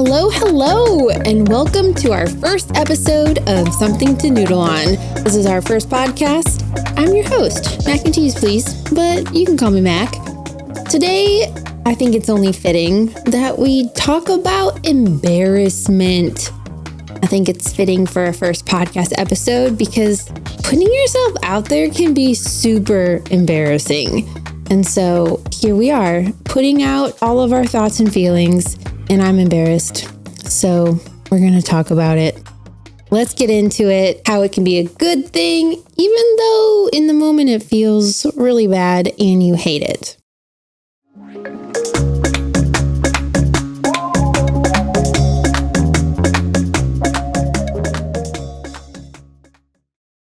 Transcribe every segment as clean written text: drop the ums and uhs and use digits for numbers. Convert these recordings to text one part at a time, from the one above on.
Hello, and welcome to our first episode of Something to Noodle On. This is our first podcast. I'm your host, Mac and Cheese, please, but you can call me Mac. Today, I think it's only fitting that we talk about embarrassment. I think it's fitting for a first podcast episode because putting yourself out there can be super embarrassing. And so here we are, putting out all of our thoughts and feelings, and I'm embarrassed. So we're going to talk about it. Let's get into it, how it can be a good thing, even though in the moment it feels really bad and you hate it.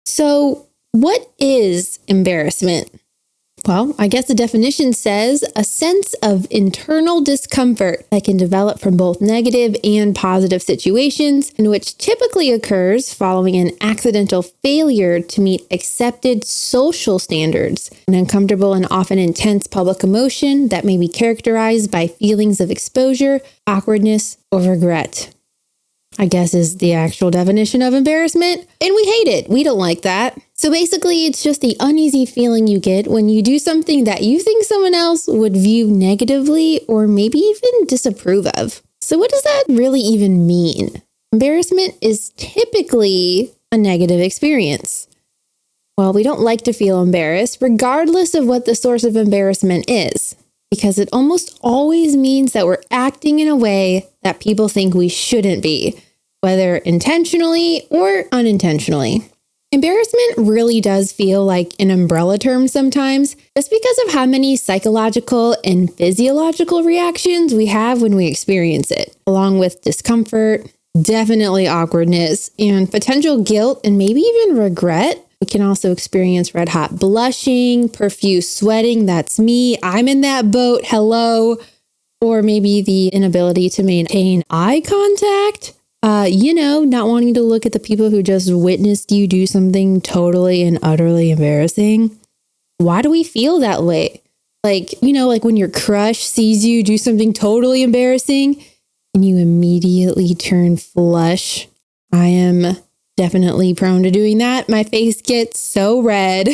So what is embarrassment? Well, I guess the definition says a sense of internal discomfort that can develop from both negative and positive situations, and which typically occurs following an accidental failure to meet accepted social standards, an uncomfortable and often intense public emotion that may be characterized by feelings of exposure, awkwardness, or regret. I guess is the actual definition of embarrassment. And we hate it. We don't like that. So basically, it's just the uneasy feeling you get when you do something that you think someone else would view negatively or maybe even disapprove of. So what does that really even mean? Embarrassment is typically a negative experience. Well, we don't like to feel embarrassed, regardless of what the source of embarrassment is, because it almost always means that we're acting in a way that people think we shouldn't be, whether intentionally or unintentionally. Embarrassment really does feel like an umbrella term sometimes, just because of how many psychological and physiological reactions we have when we experience it, along with discomfort, definitely awkwardness, and potential guilt, and maybe even regret. We can also experience red hot blushing, profuse sweating. That's me. I'm in that boat. Hello. Or maybe the inability to maintain eye contact. Not wanting to look at the people who just witnessed you do something totally and utterly embarrassing. Why do we feel that way? Like when your crush sees you do something totally embarrassing and you immediately turn flush. I am definitely prone to doing that. My face gets so red,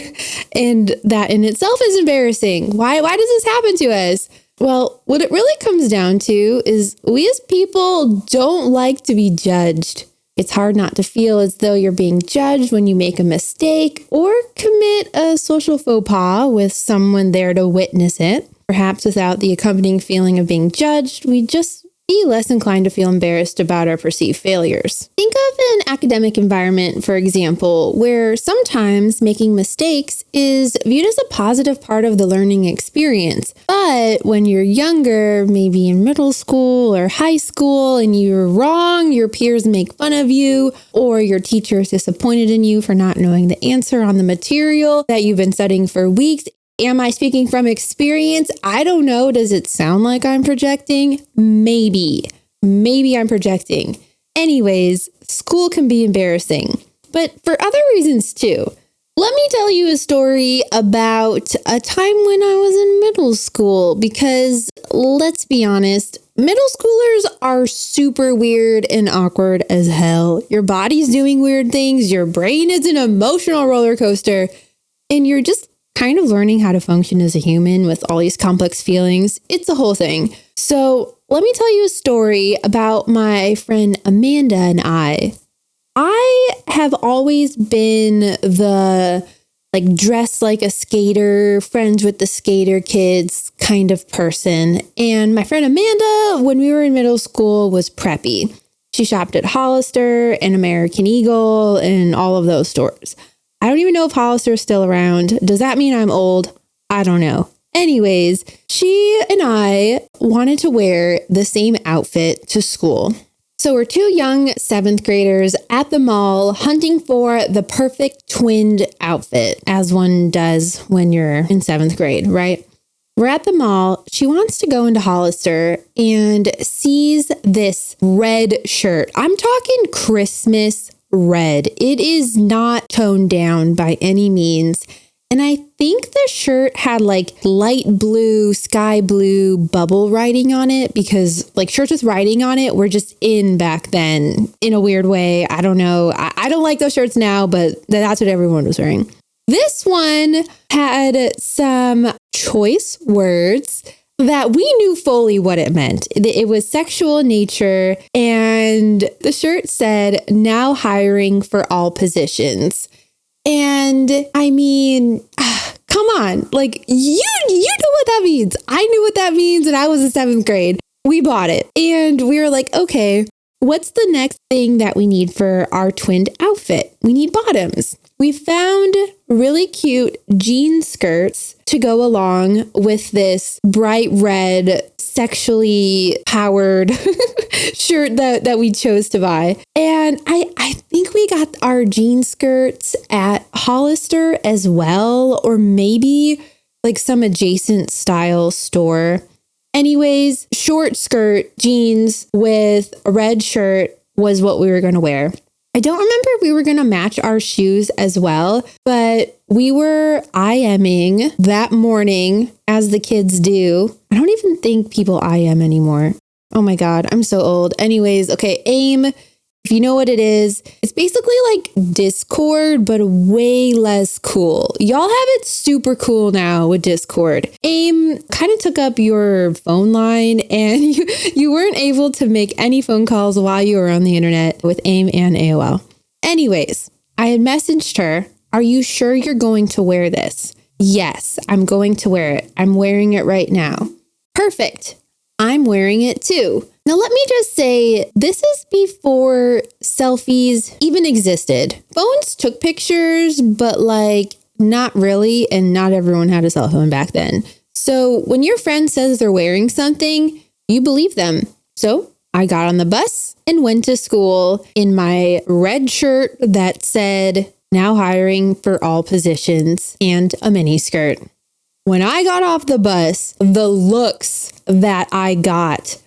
and that in itself is embarrassing. Why does this happen to us? Well, what it really comes down to is we as people don't like to be judged. It's hard not to feel as though you're being judged when you make a mistake or commit a social faux pas with someone there to witness it. Perhaps without the accompanying feeling of being judged, we just be less inclined to feel embarrassed about our perceived failures. Think of an academic environment, for example, where sometimes making mistakes is viewed as a positive part of the learning experience. But when you're younger, maybe in middle school or high school, and you're wrong, your peers make fun of you, or your teacher is disappointed in you for not knowing the answer on the material that you've been studying for weeks. Am I speaking from experience? I don't know. Does it sound like I'm projecting? Maybe I'm projecting. Anyways, school can be embarrassing, but for other reasons too. Let me tell you a story about a time when I was in middle school, because let's be honest, middle schoolers are super weird and awkward as hell. Your body's doing weird things. Your brain is an emotional roller coaster, and you're just kind of learning how to function as a human with all these complex feelings. It's a whole thing. So let me tell you a story about my friend Amanda and I. I have always been the dress like a skater, friends with the skater kids kind of person. And my friend Amanda, when we were in middle school, was preppy. She shopped at Hollister and American Eagle and all of those stores. I don't even know if Hollister is still around. Does that mean I'm old? I don't know. Anyways, she and I wanted to wear the same outfit to school. So we're two young 7th graders at the mall hunting for the perfect twinned outfit, as one does when you're in 7th grade, right? We're at the mall. She wants to go into Hollister and sees this red shirt. I'm talking Christmas red. It is not toned down by any means. And I think the shirt had like light blue, sky blue bubble writing on it because like shirts with writing on it were just in back then in a weird way. I don't know. I don't like those shirts now, but that's what everyone was wearing. This one had some choice words that we knew fully what it meant. It was sexual in nature, and the shirt said, "Now hiring for all positions." And I mean, come on, like you know what that means. I knew what that means, and I was in 7th grade. We bought it, and we were like, okay, what's the next thing that we need for our twinned outfit? We need bottoms. We found really cute jean skirts to go along with this bright red, sexually powered shirt that we chose to buy. And I think we got our jean skirts at Hollister as well, or maybe like some adjacent style store. Anyways, short skirt jeans with a red shirt was what we were going to wear. I don't remember if we were going to match our shoes as well, but we were IMing that morning as the kids do. I don't even think people IM anymore. Oh my God, I'm so old. Anyways, okay, AIM, if you know what it is, it's basically like Discord, but way less cool. Y'all have it super cool now with Discord. AIM kind of took up your phone line and you weren't able to make any phone calls while you were on the internet with AIM and AOL. Anyways, I had messaged her, "Are you sure you're going to wear this?" "Yes, I'm going to wear it. I'm wearing it right now." "Perfect. I'm wearing it too." Now, let me just say, this is before selfies even existed. Phones took pictures, but like not really, and not everyone had a cell phone back then. So when your friend says they're wearing something, you believe them. So I got on the bus and went to school in my red shirt that said, "Now hiring for all positions," and a mini skirt. When I got off the bus, the looks that I got,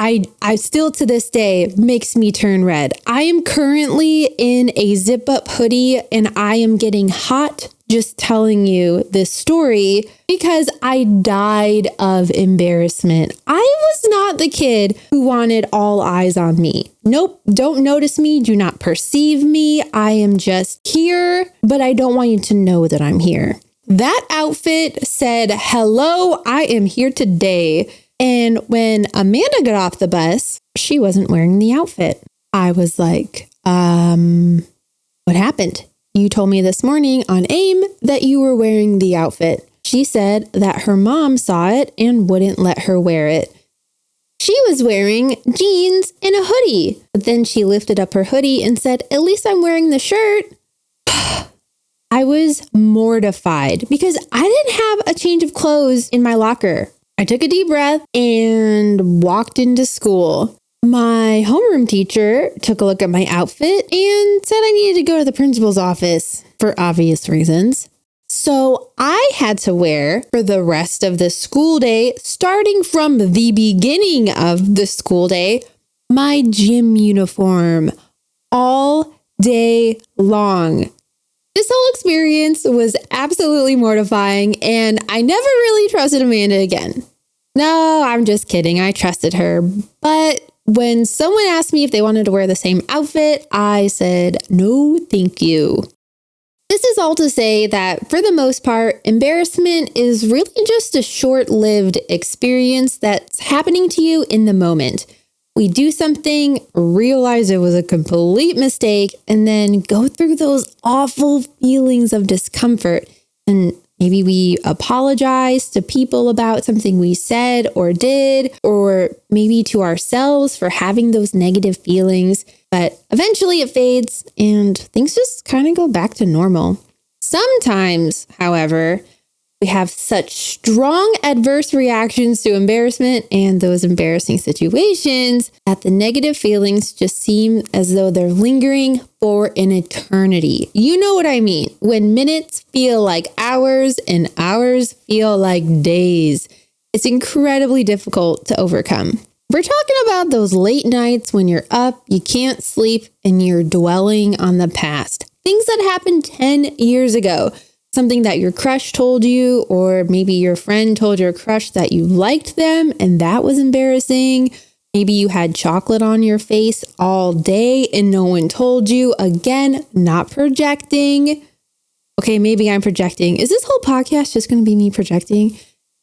I still to this day makes me turn red. I am currently in a zip up hoodie and I am getting hot just telling you this story because I died of embarrassment. I was not the kid who wanted all eyes on me. Nope, don't notice me, do not perceive me. I am just here, but I don't want you to know that I'm here. That outfit said, "Hello, I am here today." And when Amanda got off the bus, she wasn't wearing the outfit. I was like, what happened? You told me this morning on AIM that you were wearing the outfit. She said that her mom saw it and wouldn't let her wear it. She was wearing jeans and a hoodie. But then she lifted up her hoodie and said, "At least I'm wearing the shirt." I was mortified because I didn't have a change of clothes in my locker. I took a deep breath and walked into school. My homeroom teacher took a look at my outfit and said I needed to go to the principal's office for obvious reasons. So I had to wear for the rest of the school day, starting from the beginning of the school day, my gym uniform all day long. This whole experience was absolutely mortifying, and I never really trusted Amanda again. No, I'm just kidding. I trusted her. But when someone asked me if they wanted to wear the same outfit, I said, "No, thank you." This is all to say that for the most part, embarrassment is really just a short-lived experience that's happening to you in the moment. We do something, realize it was a complete mistake, and then go through those awful feelings of discomfort. And maybe we apologize to people about something we said or did, or maybe to ourselves for having those negative feelings. But eventually it fades and things just kind of go back to normal. Sometimes, however, we have such strong adverse reactions to embarrassment and those embarrassing situations that the negative feelings just seem as though they're lingering for an eternity. You know what I mean? When minutes feel like hours and hours feel like days. It's incredibly difficult to overcome. We're talking about those late nights when you're up, you can't sleep, and you're dwelling on the past. Things that happened 10 years ago. something that your crush told you, or maybe your friend told your crush that you liked them and that was embarrassing. Maybe you had chocolate on your face all day and no one told you. Again, not projecting. Okay, maybe I'm projecting. Is this whole podcast just going to be me projecting?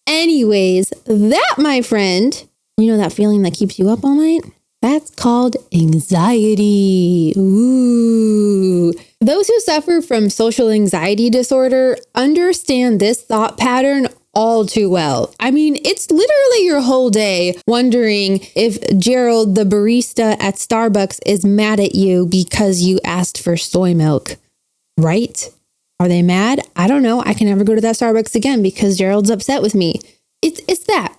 Anyways, that, my friend, you know that feeling that keeps you up all night? That's called anxiety. Ooh. Those who suffer from social anxiety disorder understand this thought pattern all too well. I mean, it's literally your whole day wondering if Gerald, the barista at Starbucks, is mad at you because you asked for soy milk, right? Are they mad? I don't know. I can never go to that Starbucks again because Gerald's upset with me. It's that.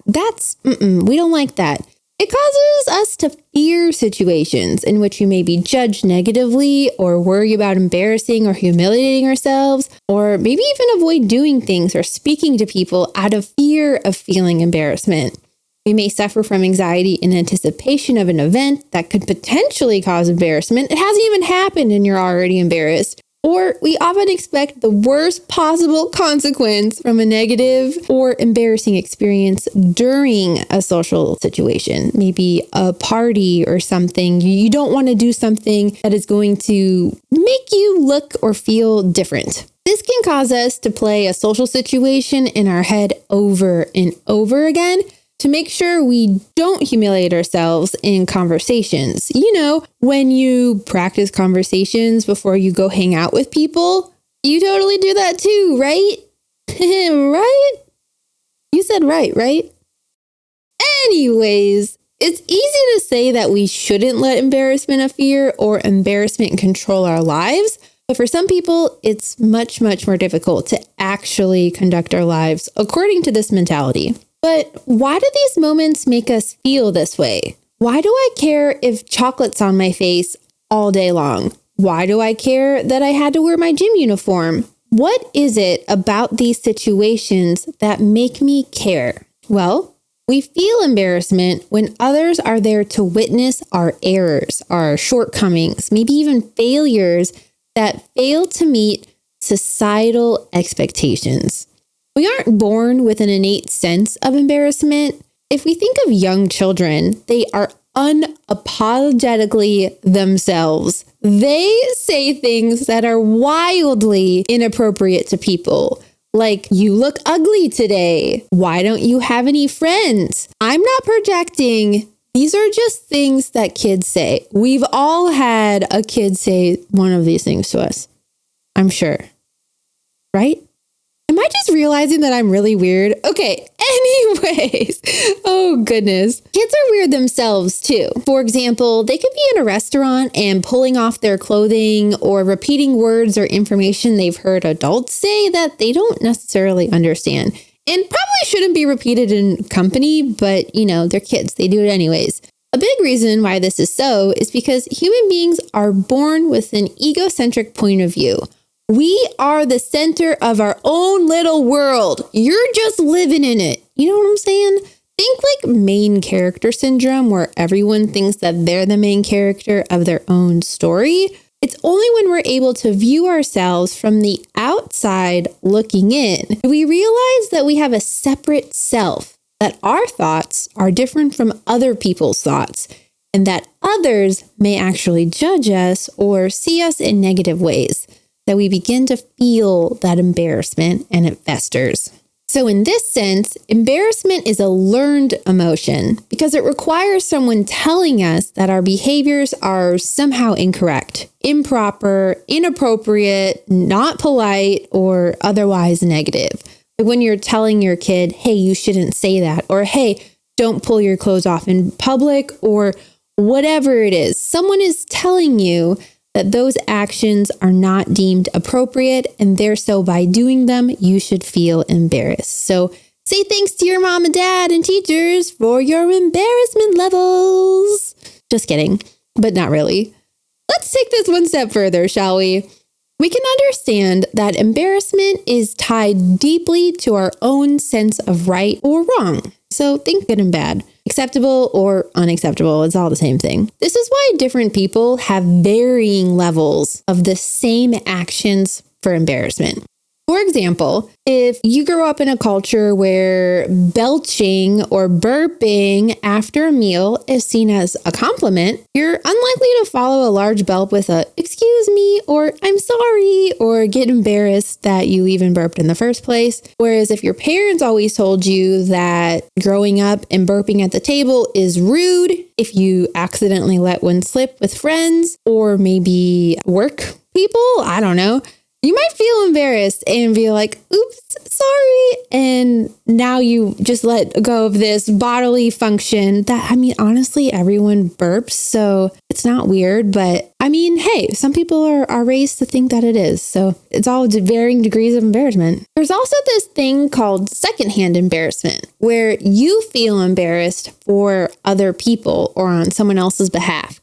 We don't like that. It causes us to fear situations in which we may be judged negatively or worry about embarrassing or humiliating ourselves, or maybe even avoid doing things or speaking to people out of fear of feeling embarrassment. We may suffer from anxiety in anticipation of an event that could potentially cause embarrassment. It hasn't even happened and you're already embarrassed. Or we often expect the worst possible consequence from a negative or embarrassing experience during a social situation, maybe a party or something. You don't want to do something that is going to make you look or feel different. This can cause us to play a social situation in our head over and over again to make sure we don't humiliate ourselves in conversations. You know, when you practice conversations before you go hang out with people, you totally do that too, right? Right? You said right? Anyways, it's easy to say that we shouldn't let embarrassment appear or embarrassment control our lives. But for some people, it's much, much more difficult to actually conduct our lives according to this mentality. But why do these moments make us feel this way? Why do I care if chocolate's on my face all day long? Why do I care that I had to wear my gym uniform? What is it about these situations that make me care? Well, we feel embarrassment when others are there to witness our errors, our shortcomings, maybe even failures that fail to meet societal expectations. We aren't born with an innate sense of embarrassment. If we think of young children, they are unapologetically themselves. They say things that are wildly inappropriate to people. Like, you look ugly today. Why don't you have any friends? I'm not projecting. These are just things that kids say. We've all had a kid say one of these things to us, I'm sure. Right? Am I just realizing that I'm really weird? Okay, anyways. Oh, goodness. Kids are weird themselves, too. For example, they could be in a restaurant and pulling off their clothing or repeating words or information they've heard adults say that they don't necessarily understand. And probably shouldn't be repeated in company, but, they're kids. They do it anyways. A big reason why this is so is because human beings are born with an egocentric point of view. We are the center of our own little world. You're just living in it. You know what I'm saying? Think like main character syndrome, where everyone thinks that they're the main character of their own story. It's only when we're able to view ourselves from the outside looking in do we realize that we have a separate self, that our thoughts are different from other people's thoughts, and that others may actually judge us or see us in negative ways, that we begin to feel that embarrassment and it festers. So in this sense, embarrassment is a learned emotion because it requires someone telling us that our behaviors are somehow incorrect, improper, inappropriate, not polite, or otherwise negative. Like when you're telling your kid, hey, you shouldn't say that, or hey, don't pull your clothes off in public, or whatever it is, someone is telling you that those actions are not deemed appropriate, and so by doing them, you should feel embarrassed. So say thanks to your mom and dad and teachers for your embarrassment levels. Just kidding, but not really. Let's take this one step further, shall we? We can understand that embarrassment is tied deeply to our own sense of right or wrong. So think good and bad. Acceptable or unacceptable, it's all the same thing. This is why different people have varying levels of the same actions for embarrassment. For example, if you grow up in a culture where belching or burping after a meal is seen as a compliment, you're unlikely to follow a large belch with a "excuse me" or "I'm sorry" or get embarrassed that you even burped in the first place. Whereas if your parents always told you that growing up and burping at the table is rude, if you accidentally let one slip with friends or maybe work people, I don't know, you might feel embarrassed and be like, "Oops, sorry." And now you just let go of this bodily function that, honestly, everyone burps. So it's not weird. But hey, some people are raised to think that it is. So it's all varying degrees of embarrassment. There's also this thing called secondhand embarrassment, where you feel embarrassed for other people or on someone else's behalf.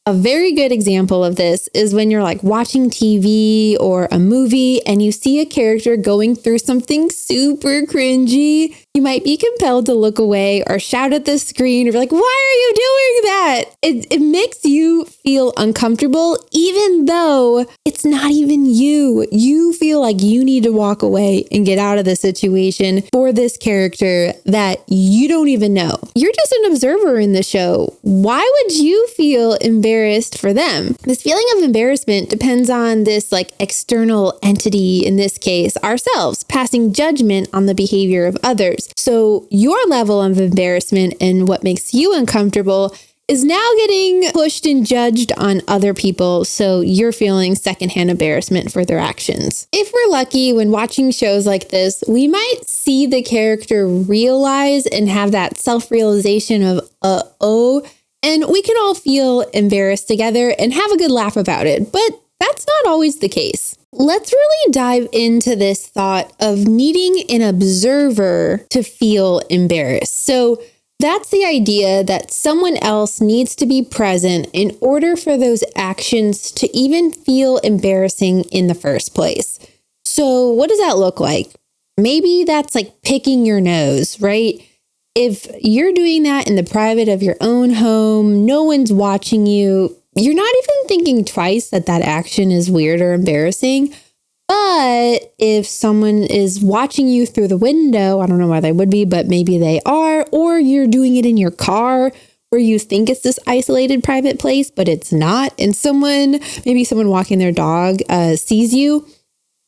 A very good example of this is when you're like watching TV or a movie and you see a character going through something super cringy. You might be compelled to look away or shout at the screen or be like, "Why are you doing that?" It makes you feel uncomfortable, even though it's not even you. You feel like you need to walk away and get out of the situation for this character that you don't even know. You're just an observer in the show. Why would you feel embarrassed for them? This feeling of embarrassment depends on this external entity, in this case, ourselves, passing judgment on the behavior of others. So your level of embarrassment and what makes you uncomfortable is now getting pushed and judged on other people. So you're feeling secondhand embarrassment for their actions. If we're lucky, when watching shows like this, we might see the character realize and have that self-realization of, and we can all feel embarrassed together and have a good laugh about it. But that's not always the case. Let's really dive into this thought of needing an observer to feel embarrassed. So that's the idea that someone else needs to be present in order for those actions to even feel embarrassing in the first place. So what does that look like? Maybe that's like picking your nose, right? If you're doing that in the private of your own home, no one's watching you, you're not even thinking twice that that action is weird or embarrassing. But if someone is watching you through the window, I don't know why they would be, but maybe they are, or you're doing it in your car where you think it's this isolated private place, but it's not. And maybe someone walking their dog sees you,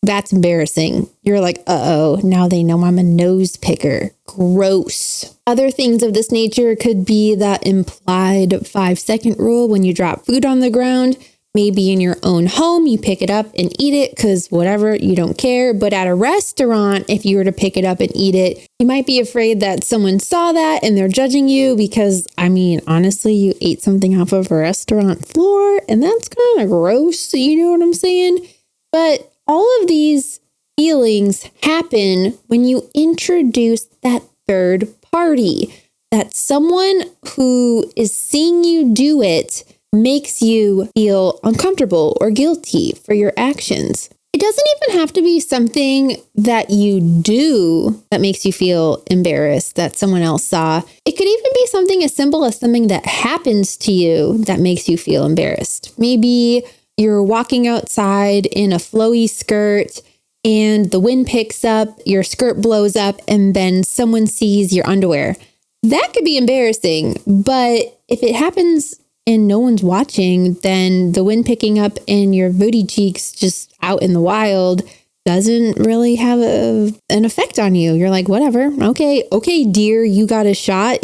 that's embarrassing. You're like, uh-oh, now they know I'm a nose picker. Gross. Other things of this nature could be the implied 5-second rule when you drop food on the ground. Maybe in your own home, you pick it up and eat it because whatever, you don't care. But at a restaurant, if you were to pick it up and eat it, you might be afraid that someone saw that and they're judging you because, honestly, you ate something off of a restaurant floor and that's kind of gross. You know what I'm saying? But all of these feelings happen when you introduce that third party, that someone who is seeing you do it makes you feel uncomfortable or guilty for your actions. It doesn't even have to be something that you do that makes you feel embarrassed that someone else saw. It could even be something as simple as something that happens to you that makes you feel embarrassed. Maybe you're walking outside in a flowy skirt and the wind picks up, your skirt blows up, and then someone sees your underwear. That could be embarrassing, but if it happens and no one's watching, then the wind picking up and your booty cheeks just out in the wild doesn't really have an effect on you. You're like, whatever. Okay, dear, you got a shot,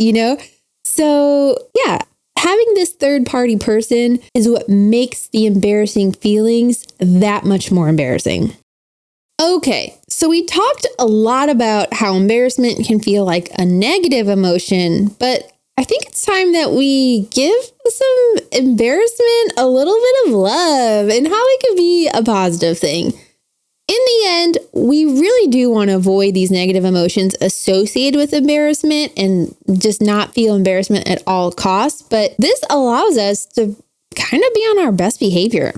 So yeah, having this third party person is what makes the embarrassing feelings that much more embarrassing. Okay, so we talked a lot about how embarrassment can feel like a negative emotion, but I think it's time that we give some embarrassment a little bit of love and how it could be a positive thing. In the end, we really do want to avoid these negative emotions associated with embarrassment and just not feel embarrassment at all costs. But this allows us to kind of be on our best behavior.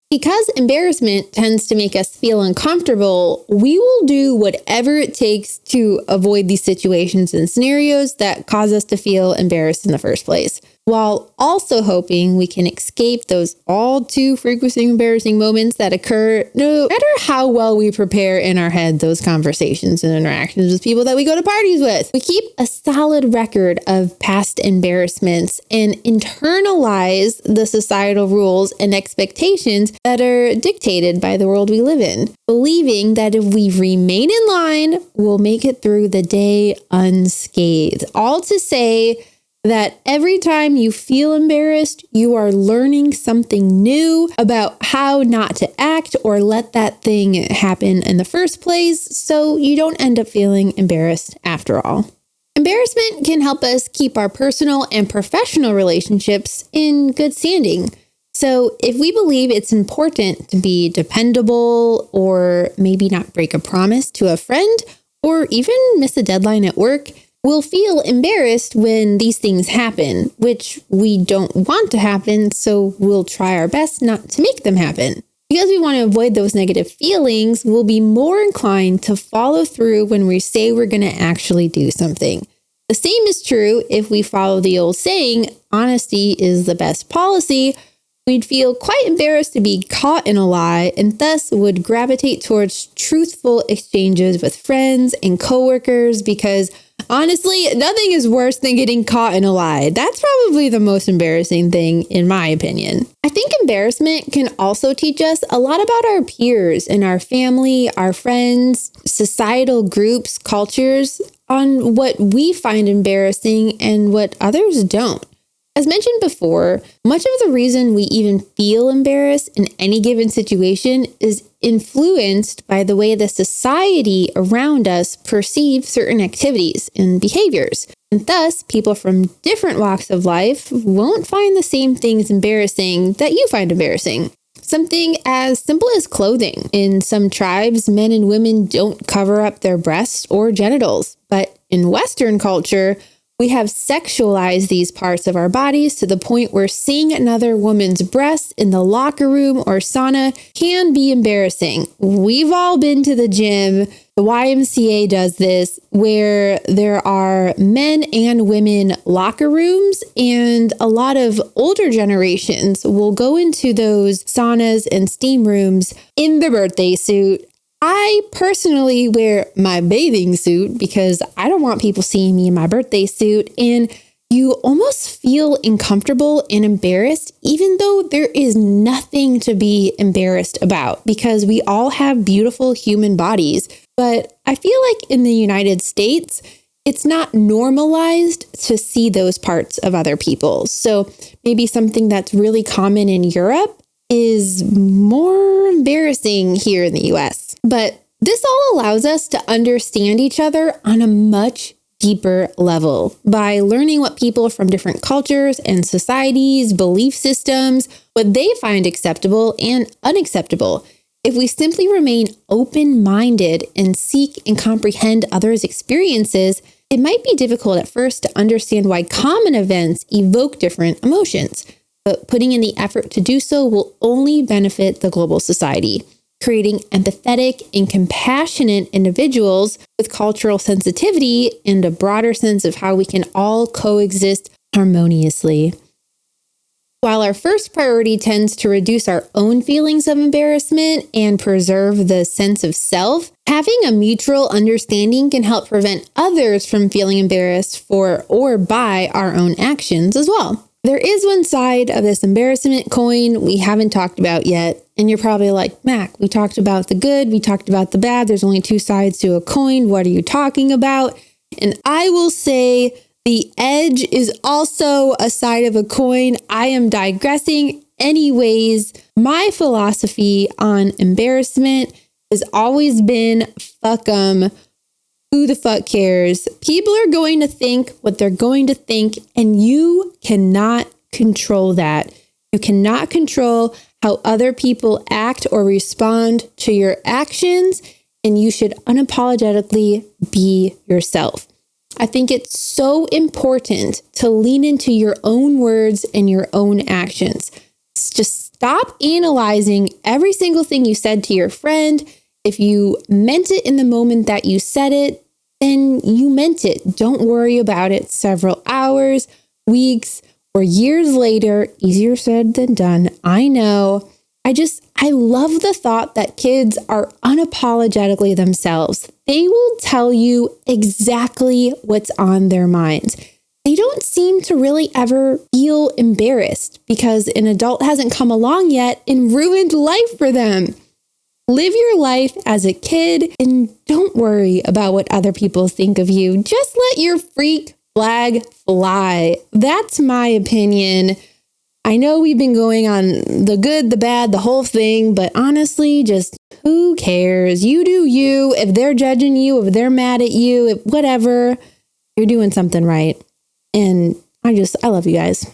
Because embarrassment tends to make us feel uncomfortable, we will do whatever it takes to avoid these situations and scenarios that cause us to feel embarrassed in the first place. while also hoping we can escape those all too frequent embarrassing moments that occur no matter how well we prepare in our head those conversations and interactions with people that we go to parties with. We keep a solid record of past embarrassments and internalize the societal rules and expectations that are dictated by the world we live in, believing that if we remain in line, we'll make it through the day unscathed. All to say that every time you feel embarrassed, you are learning something new about how not to act or let that thing happen in the first place, so you don't end up feeling embarrassed after all. Embarrassment can help us keep our personal and professional relationships in good standing. So if we believe it's important to be dependable or maybe not break a promise to a friend or even miss a deadline at work, we'll feel embarrassed when these things happen, which we don't want to happen, so we'll try our best not to make them happen. Because we want to avoid those negative feelings, we'll be more inclined to follow through when we say we're going to actually do something. The same is true if we follow the old saying, honesty is the best policy. We'd feel quite embarrassed to be caught in a lie and thus would gravitate towards truthful exchanges with friends and coworkers because honestly, nothing is worse than getting caught in a lie. That's probably the most embarrassing thing, in my opinion. I think embarrassment can also teach us a lot about our peers and our family, our friends, societal groups, cultures, on what we find embarrassing and what others don't. As mentioned before, much of the reason we even feel embarrassed in any given situation is influenced by the way the society around us perceives certain activities and behaviors. And thus, people from different walks of life won't find the same things embarrassing that you find embarrassing. Something as simple as clothing. In some tribes, men and women don't cover up their breasts or genitals. But in Western culture, we have sexualized these parts of our bodies to the point where seeing another woman's breasts in the locker room or sauna can be embarrassing. We've all been to the gym. The YMCA does this, where there are men and women locker rooms, and a lot of older generations will go into those saunas and steam rooms in their birthday suit. I personally wear my bathing suit because I don't want people seeing me in my birthday suit, and you almost feel uncomfortable and embarrassed, even though there is nothing to be embarrassed about because we all have beautiful human bodies. But I feel like in the United States, it's not normalized to see those parts of other people. So maybe something that's really common in Europe is more embarrassing here in the US. But this all allows us to understand each other on a much deeper level by learning what people from different cultures and societies, belief systems, what they find acceptable and unacceptable. If we simply remain open-minded and seek and comprehend others' experiences, it might be difficult at first to understand why common events evoke different emotions. But putting in the effort to do so will only benefit the global society, creating empathetic and compassionate individuals with cultural sensitivity and a broader sense of how we can all coexist harmoniously. While our first priority tends to reduce our own feelings of embarrassment and preserve the sense of self, having a mutual understanding can help prevent others from feeling embarrassed for or by our own actions as well. There is one side of this embarrassment coin we haven't talked about yet. And you're probably like, Mac, we talked about the good, we talked about the bad. There's only two sides to a coin. What are you talking about? And I will say the edge is also a side of a coin. I am digressing. Anyways, my philosophy on embarrassment has always been fuck 'em. Who the fuck cares? People are going to think what they're going to think, and you cannot control that. You cannot control how other people act or respond to your actions, and you should unapologetically be yourself. I think it's so important to lean into your own words and your own actions. Just stop analyzing every single thing you said to your friend. If you meant it in the moment that you said it, then you meant it. Don't worry about it several hours, weeks, or years later, easier said than done, I know. I love the thought that kids are unapologetically themselves. They will tell you exactly what's on their minds. They don't seem to really ever feel embarrassed because an adult hasn't come along yet and ruined life for them. Live your life as a kid and don't worry about what other people think of you. Just let your freak flag fly. That's my opinion. I know we've been going on the good, the bad, the whole thing, but honestly, just who cares? You do you. If they're judging you, if they're mad at you, if whatever, you're doing something right. And I love you guys.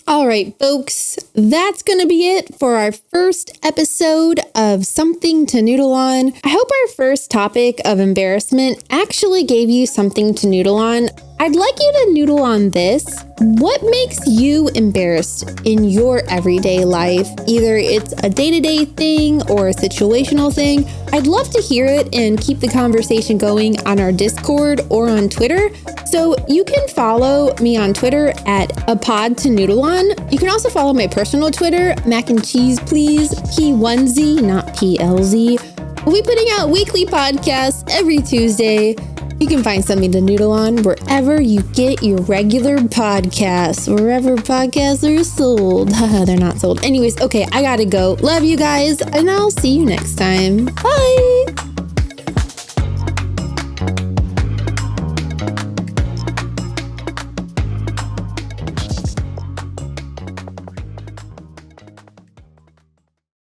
All right, folks, that's going to be it for our first episode of Something to Noodle On. I hope our first topic of embarrassment actually gave you something to noodle on. I'd like you to noodle on this. What makes you embarrassed in your everyday life? Either it's a day-to-day thing or a situational thing. I'd love to hear it and keep the conversation going on our Discord or on Twitter. So you can follow me on Twitter at apodtonoodleon. You can also follow my personal Twitter, mac and cheese please, P1Z, not PLZ. We'll be putting out weekly podcasts every Tuesday. You can find something to noodle on wherever you get your regular podcasts, wherever podcasts are sold. They're not sold. Anyways, okay, I gotta go. Love you guys, and I'll see you next time. Bye!